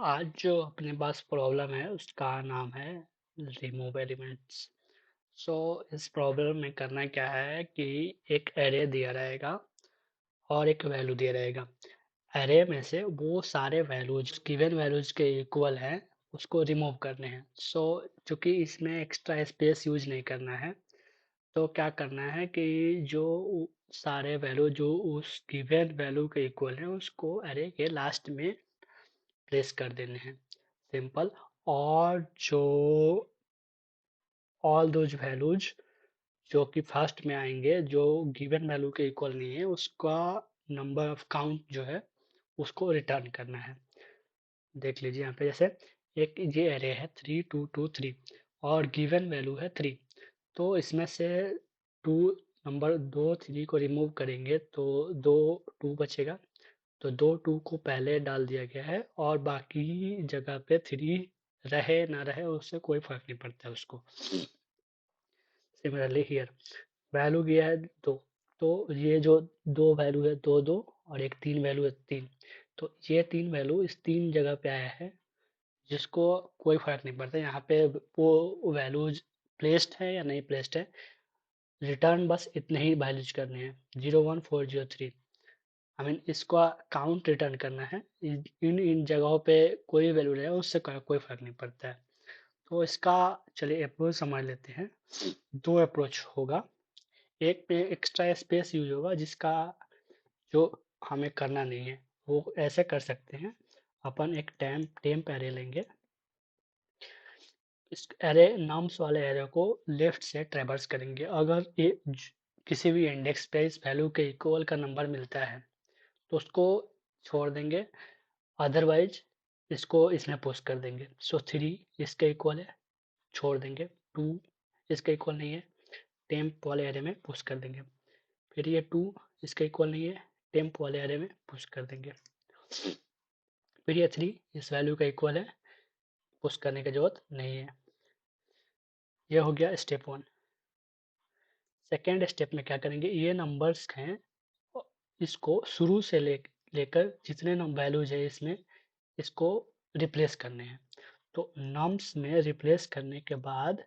आज जो अपने पास प्रॉब्लम है उसका नाम है रिमूव एलिमेंट्स। सो इस प्रॉब्लम में करना क्या है कि एक एरे दिया रहेगा और एक वैल्यू दिया रहेगा। एरे में से वो सारे वैल्यूज गिवन वैल्यूज के इक्वल हैं उसको रिमूव करने हैं। सो चूंकि इसमें एक्स्ट्रा स्पेस यूज नहीं करना है तो क्या करना है कि जो सारे वैल्यू जो उस गिवन वैल्यू के इक्वल हैं उसको एरे के लास्ट में प्लेस कर देने हैं। सिंपल। और जो ऑल दोज वैल्यूज जो कि फर्स्ट में आएंगे जो गिवन वैल्यू के इक्वल नहीं है उसका नंबर ऑफ काउंट जो है उसको रिटर्न करना है। देख लीजिए यहाँ पे जैसे एक ये एरे है 3 2 2 3 और गिवन वैल्यू है 3। तो इसमें से टू नंबर 2 3 को रिमूव करेंगे तो दो टू बचेगा। तो दो टू को पहले डाल दिया गया है और बाकी जगह पे 3 रहे ना रहे उससे कोई फर्क नहीं पड़ता है उसको। सिमिलरली हियर वैल्यू गया है 2। तो ये जो दो वैल्यू है 2 2 और एक 3 वैल्यू है 3। तो ये 3 वैल्यू इस 3 जगह पे आया है जिसको कोई फर्क नहीं पड़ता यहाँ पे वो वैल्यूज प्लेस्ड है या नहीं प्लेस्ड है। रिटर्न बस इतने ही वैल्यूज करने हैं 0 1 4 0 3। आई मीन इसका काउंट रिटर्न करना है। इन इन जगहों पे कोई वैल्यू रहे उससे कोई फर्क नहीं पड़ता है। तो इसका चलिए अप्रोच समझ लेते हैं। दो अप्रोच होगा। एक पे एक्स्ट्रा स्पेस यूज होगा जिसका जो हमें करना नहीं है वो ऐसे कर सकते हैं। अपन एक टेम्प एरे लेंगे। इस एरे नम्स वाले एरे को लेफ्ट से ट्रेवर्स करेंगे। अगर ये किसी भी इंडेक्स पे इस वैल्यू के इक्वल का नंबर मिलता है तो उसको छोड़ देंगे। अदरवाइज इसको इसमें पुश कर देंगे। सो 3 इसके इक्वल है, छोड़ देंगे। 2 इसके इक्वल नहीं है, टेम्प वाले एरे में पुश कर देंगे। फिर ये 2 इसके इक्वल नहीं है, टेम्प वाले एरे में पुश कर देंगे। फिर ये 3 इस वैल्यू का इक्वल है, पुश करने की जरूरत नहीं है। ये हो गया स्टेप 1। सेकेंड स्टेप में क्या करेंगे, ये नंबर्स हैं इसको शुरू से लेकर जितने वैल्यूज है इसमें इसको रिप्लेस करने हैं। तो नम्स में रिप्लेस करने के बाद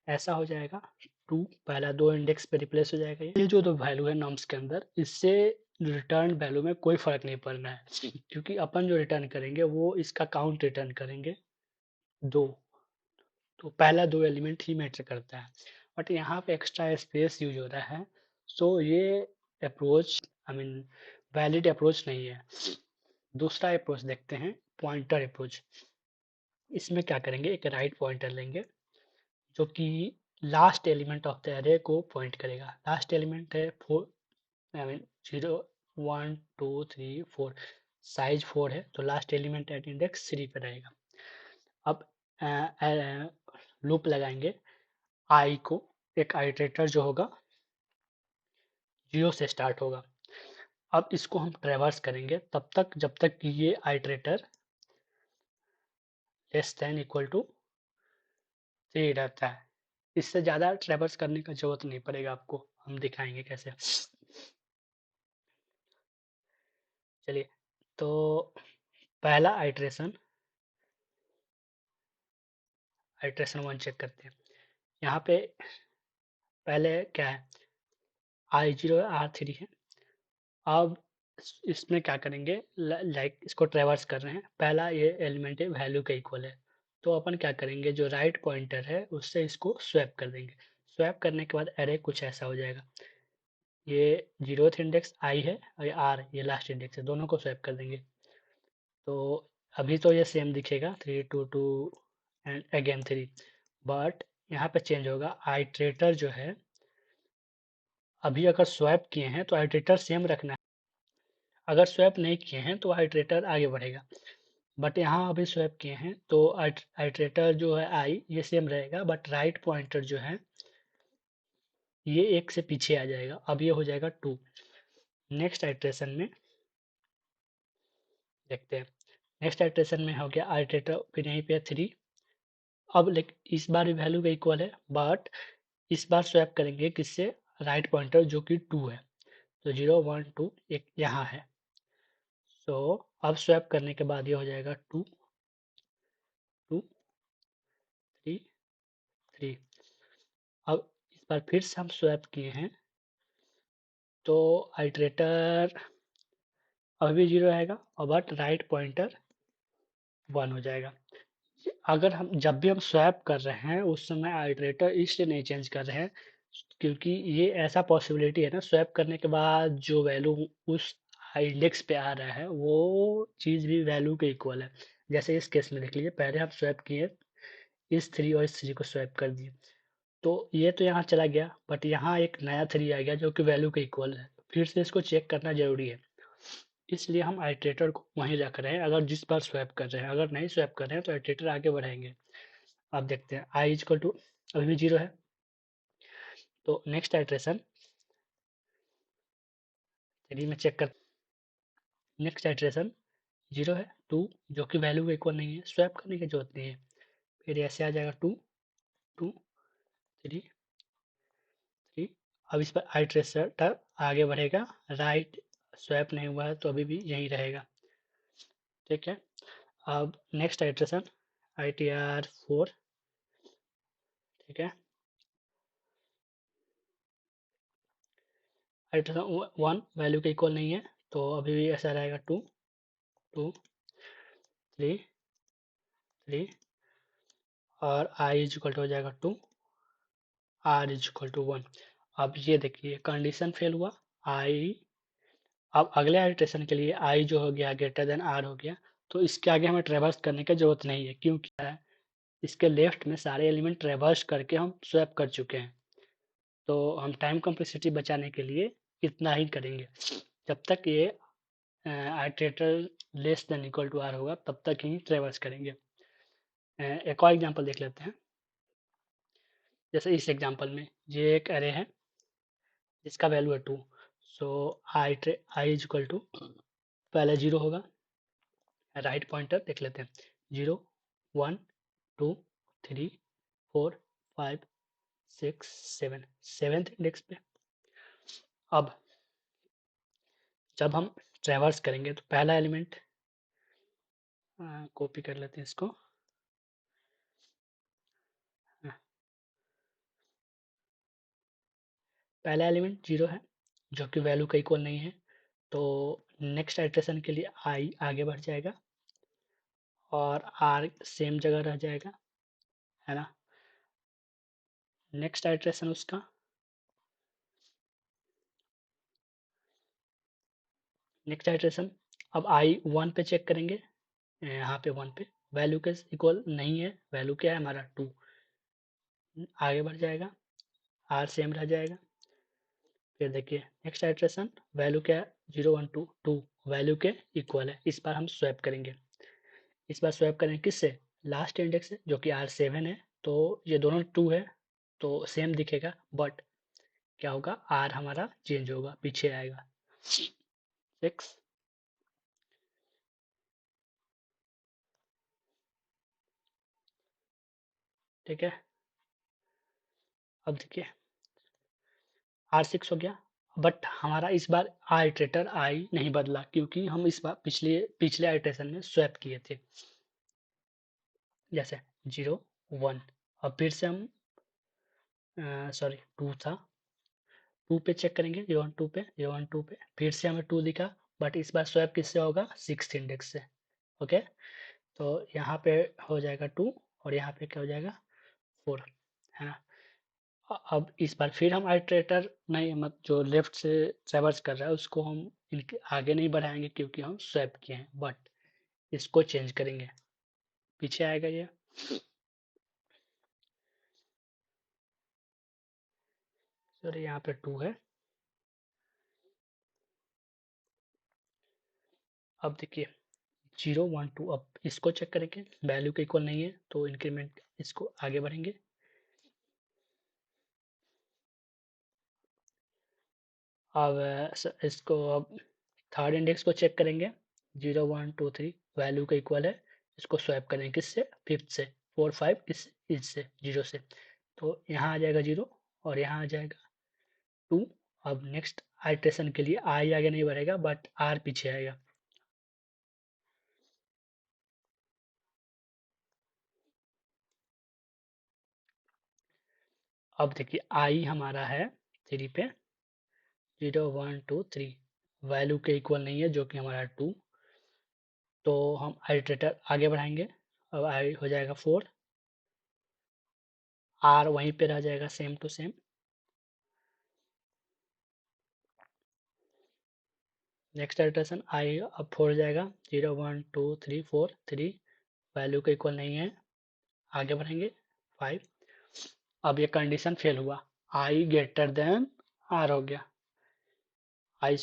ऐसा हो जाएगा। 2 पहला 2 इंडेक्स पे रिप्लेस हो जाएगा। ये जो दो वैल्यू है नम्स के अंदर इससे रिटर्न वैल्यू में कोई फर्क नहीं पड़ना है क्योंकि अपन जो रिटर्न करेंगे वो इसका काउंट रिटर्न करेंगे 2। तो पहला 2 एलिमेंट ही मैटर करता है। बट यहाँ पे एक्स्ट्रा स्पेस यूज हो रहा है। सो ये approach I mean valid approach नहीं है। दूसरा अप्रोच देखते हैं, पॉइंटर अप्रोच। इसमें क्या करेंगे, एक राइट पॉइंटर लेंगे जो कि last element of the array को पॉइंट करेगा। लास्ट एलिमेंट है 4 आई मीन 0 1 2 3 4। साइज 4 है तो लास्ट एलिमेंट एट इंडेक्स 3 पे रहेगा। अब लूप लगाएंगे आई को। एक आइटरेटर जो होगा 0 से स्टार्ट होगा। अब इसको हम ट्रेवर्स करेंगे तब तक जब तक कि ये iterator less than equal to 3 रहता है। इससे ज़्यादा ट्रेवर्स करने का जरूरत नहीं पड़ेगा आपको, हम दिखाएंगे कैसे। चलिए, तो पहला आइटरेशन आइटरेशन 1 चेक करते हैं। यहाँ पे पहले क्या है, I0 R3 है। अब इसमें क्या करेंगे, लाइक इसको ट्रेवर्स कर रहे हैं। पहला ये एलिमेंट है वैल्यू के इक्वल है तो अपन क्या करेंगे, जो राइट पॉइंटर है उससे इसको स्वैप कर देंगे। स्वैप करने के बाद एरे कुछ ऐसा हो जाएगा। ये 0th इंडेक्स आई है और ये आर ये लास्ट इंडेक्स है, दोनों को स्वैप कर देंगे। तो अभी तो ये सेम दिखेगा 3 2 2 एंड अगेन 3। बट यहाँ पे चेंज होगा। आइट्रेटर जो है अभी अगर स्वैप किए हैं तो आइट्रेटर सेम रखना है। अगर स्वैप नहीं किए हैं तो आइट्रेटर आगे बढ़ेगा। बट यहाँ अभी स्वैप किए हैं तो आइट्रेटर जो है आई ये सेम रहेगा बट राइट पॉइंटर जो है ये एक से पीछे आ जाएगा। अब ये हो जाएगा 2। नेक्स्ट आइट्रेशन में देखते हैं। नेक्स्ट आइट्रेशन में हो गया आइट्रेटर फिर यहीं पे 3। अब इस बार वैल्यू का इक्वल है बट इस बार स्वैप करेंगे किससे, राइट पॉइंटर जो कि 2 है। तो 0 1 2 एक यहाँ है। सो अब स्वैप करने के बाद ये हो जाएगा 2 2 3 3। अब इस बार फिर से हम स्वैप किए हैं तो आइट्रेटर अभी भी 0 रहेगा और बट राइट पॉइंटर 1 हो जाएगा। अगर हम जब भी हम स्वैप कर रहे हैं उस समय आइट्रेटर इसलिए नहीं चेंज कर रहे हैं क्योंकि ये ऐसा पॉसिबिलिटी है ना, स्वैप करने के बाद जो वैल्यू उस इंडेक्स पे आ रहा है वो चीज़ भी वैल्यू के इक्वल है। जैसे इस केस में देख लीजिए, पहले हम स्वैप किए इस 3 और इस 3 को स्वैप कर दिए तो ये तो यहाँ चला गया, बट यहाँ एक नया 3 आ गया जो कि वैल्यू के इक्वल है। फिर से इसको चेक करना जरूरी है, इसलिए हम आइट्रेटर को वहीं रख रहे हैं अगर जिस बार स्वैप कर रहे हैं। अगर नहीं स्वैप कर रहे हैं तो आइट्रेटर आगे बढ़ाएंगे। आप देखते हैं आई इजक्वल टू अभी भी 0 है, तो नेक्स्ट आइट्रेशन 3 में चेक कर, नेक्स्ट आइट्रेशन 0 है 2 जो कि वैल्यू के इक्वल नहीं है, स्वैप करने की जरूरत नहीं है। फिर ऐसे आ जाएगा 2 2 3 3। अब इस पर आइट्रेटर आगे बढ़ेगा, राइट स्वैप नहीं हुआ है तो अभी भी यही रहेगा। ठीक है, अब next iteration I T R 4। ठीक है, आइट्रेशन 1 वैल्यू के इक्वल नहीं है तो अभी भी ऐसा रहेगा 2 2 3 3 और आई इज इक्वल टू हो जाएगा 2, आर इज इक्वल टू 1। अब ये देखिए कंडीशन फेल हुआ, आई अब अगले आइट्रेशन के लिए आई जो हो गया ग्रेटर देन आर हो गया, तो इसके आगे हमें ट्रेवर्स करने की जरूरत नहीं है क्योंकि इसके लेफ्ट में सारे एलिमेंट ट्रेवर्स करके हम स्वैप कर चुके हैं। तो हम टाइम कॉम्प्लेक्सिटी बचाने के लिए इतना ही करेंगे, जब तक ये iterator less than equal to R होगा तब तक ही ट्रेवर्स करेंगे। एक और एग्जांपल देख लेते हैं। जैसे इस एग्जांपल में ये एक एरे है जिसका वैल्यू है 2, सो आई इज इक्वल टू पहले 0 होगा, राइट पॉइंटर देख लेते हैं 0 1 2 3 4 5 6 7 सेवेंथ इंडेक्स पे। अब जब हम ट्रेवर्स करेंगे तो पहला एलिमेंट कॉपी कर लेते हैं इसको, पहला एलिमेंट 0 है जो कि वैल्यू का इक्वल नहीं है, तो नेक्स्ट आइट्रेशन के लिए आई आगे बढ़ जाएगा और आर सेम जगह रह जाएगा, है ना। नेक्स्ट आइट्रेशन उसका नेक्स्ट आइट्रेशन, अब आई 1 पे चेक करेंगे, यहाँ पे 1 पे वैल्यू के इक्वल नहीं है, वैल्यू क्या है हमारा 2, आगे बढ़ जाएगा, आर सेम रह जाएगा। फिर देखिए नेक्स्ट आइट्रेशन वैल्यू क्या है 0 1 2 2 वैल्यू के इक्वल है, इस बार हम स्वैप करेंगे। इस बार स्वैप करेंगे किससे, लास्ट इंडेक्स से जो कि आर 7 है, तो ये दोनों 2 है तो सेम दिखेगा, बट क्या होगा आर हमारा चेंज होगा, पीछे आएगा 6। ठीक है, अब देखिए R6 हो गया, बट हमारा इस बार आइट्रेटर आई नहीं बदला क्योंकि हम इस बार पिछले पिछले आइट्रेशन में स्वैप किए थे, जैसे 0 1। अब फिर से हम सॉरी 2 था, 2 पे चेक करेंगे 0 1 2 पे 0 1 2 पे फिर से हमें 2 दिखा, बट इस बार स्वैप किससे होगा 6th इंडेक्स से। ओके, तो यहाँ पे हो जाएगा 2 और यहाँ पे क्या हो जाएगा 4, है ना। अब इस बार फिर हम आइट्रेटर नहीं, मत जो लेफ्ट से ट्रेवर्स कर रहा है उसको हम इनके आगे नहीं बढ़ाएंगे क्योंकि हम स्वैप किए हैं, बट इसको चेंज करेंगे, पीछे आएगा ये। सॉरी यहाँ पे 2 है। अब देखिए 0 1 2, अब इसको चेक करेंगे, वैल्यू के इक्वल नहीं है तो इंक्रीमेंट इसको आगे बढ़ेंगे। अब इसको अब थर्ड इंडेक्स को चेक करेंगे 0 1 2 3 वैल्यू का इक्वल है, इसको स्वैप करेंगे किससे फिफ्थ से, 4 5 इससे 0 से, तो यहाँ आ जाएगा 0 और यहाँ आ जाएगा 2। अब नेक्स्ट आइट्रेशन के लिए आई आगे नहीं बढ़ेगा बट आर पीछे आएगा, अब देखिए आई हमारा है 3 पे, 0 1 2 3 वैल्यू के इक्वल नहीं है जो कि हमारा 2, तो हम आइट्रेटर आगे बढ़ाएंगे। अब आई हो जाएगा 4, आर वहीं पे रह जाएगा same to same. Next iteration I अब 4 हो जाएगा, 0 1 2 3 4 3 वैल्यू के इक्वल नहीं है, आगे बढ़ेंगे 5। अब ये कंडीशन फेल हुआ, आई ग्रेटर देन आर हो गया। आई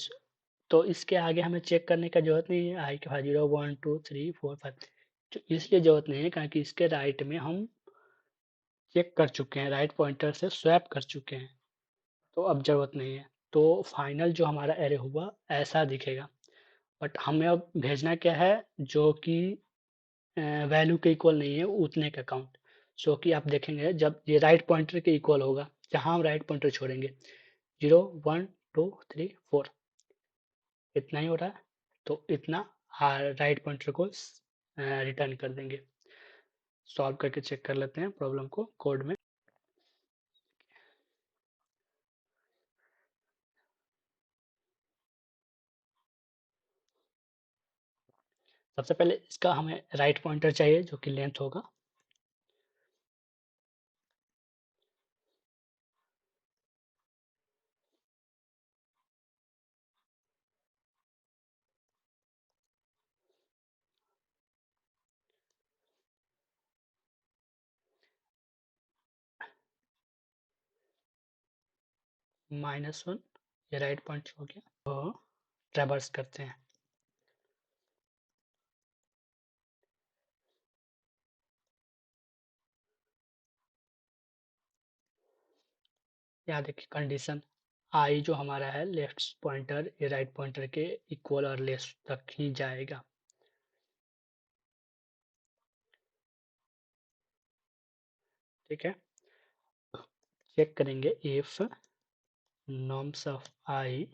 तो इसके आगे हमें चेक करने का जरूरत नहीं है, आई के बाद 0 1 2 3 4 5, तो इसलिए जरूरत नहीं है क्योंकि इसके राइट में हम चेक कर चुके हैं, राइट पॉइंटर से स्वैप कर चुके हैं, तो अब जरूरत नहीं है। तो फाइनल जो हमारा एरे हुआ ऐसा दिखेगा, बट हमें अब भेजना क्या है जो कि वैल्यू के इक्वल नहीं है उतने का काउंट। सो कि आप देखेंगे जब ये राइट पॉइंटर के इक्वल होगा, जहां हम राइट पॉइंटर छोड़ेंगे 0 1 2 3 4 इतना ही हो रहा है, तो इतना राइट पॉइंटर को रिटर्न कर देंगे। सॉल्व करके चेक कर लेते हैं प्रॉब्लम को कोड में। सबसे पहले इसका हमें राइट पॉइंटर चाहिए जो कि लेंथ होगा, -1, ये राइट पॉइंट हो गया, तो ट्रेवर्स करते हैं। यहाँ देखिए कंडीशन, आई जो हमारा है लेफ्ट पॉइंटर ये राइट पॉइंटर के इक्वल और लेस तक ही जाएगा। ठीक है, चेक करेंगे if norms of I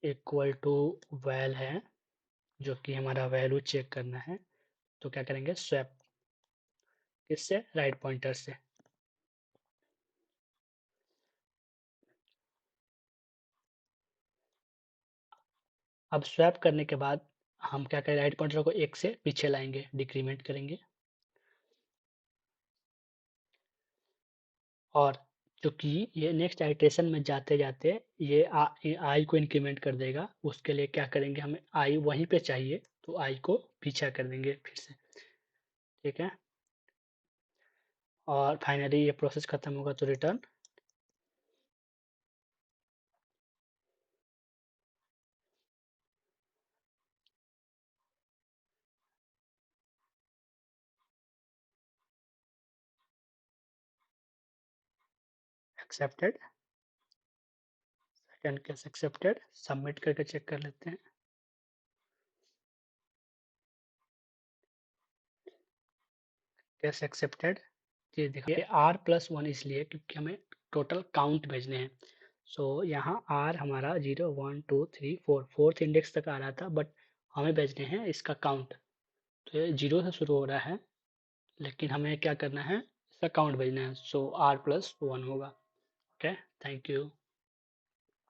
equal to val है, जो कि हमारा वैल्यू चेक करना है, तो क्या करेंगे स्वैप, किससे, राइट पॉइंटर से। अब स्वैप करने के बाद हम क्या करें, राइट पॉइंटर को 1 से पीछे लाएंगे, डिक्रीमेंट करेंगे, और चूंकि ये नेक्स्ट आइट्रेशन में जाते जाते ये आई को इंक्रीमेंट कर देगा, उसके लिए क्या करेंगे, हमें आई वहीं पे चाहिए, तो आई को पीछा कर देंगे फिर से। ठीक है, और फाइनली ये प्रोसेस खत्म होगा तो return accepted, second case accepted, submit करके चेक कर लेते हैं। केस एक्सेप्टेड, ये देखिए R+1 इसलिए क्योंकि हमें टोटल काउंट भेजने हैं। सो यहाँ R हमारा 0 1 2 3 4 फोर्थ इंडेक्स तक आ रहा था, बट हमें भेजने हैं इसका काउंट, तो ये 0 से शुरू हो रहा है, लेकिन हमें क्या करना है, इसका काउंट भेजना है, सो R+1 होगा। Okay, thank you.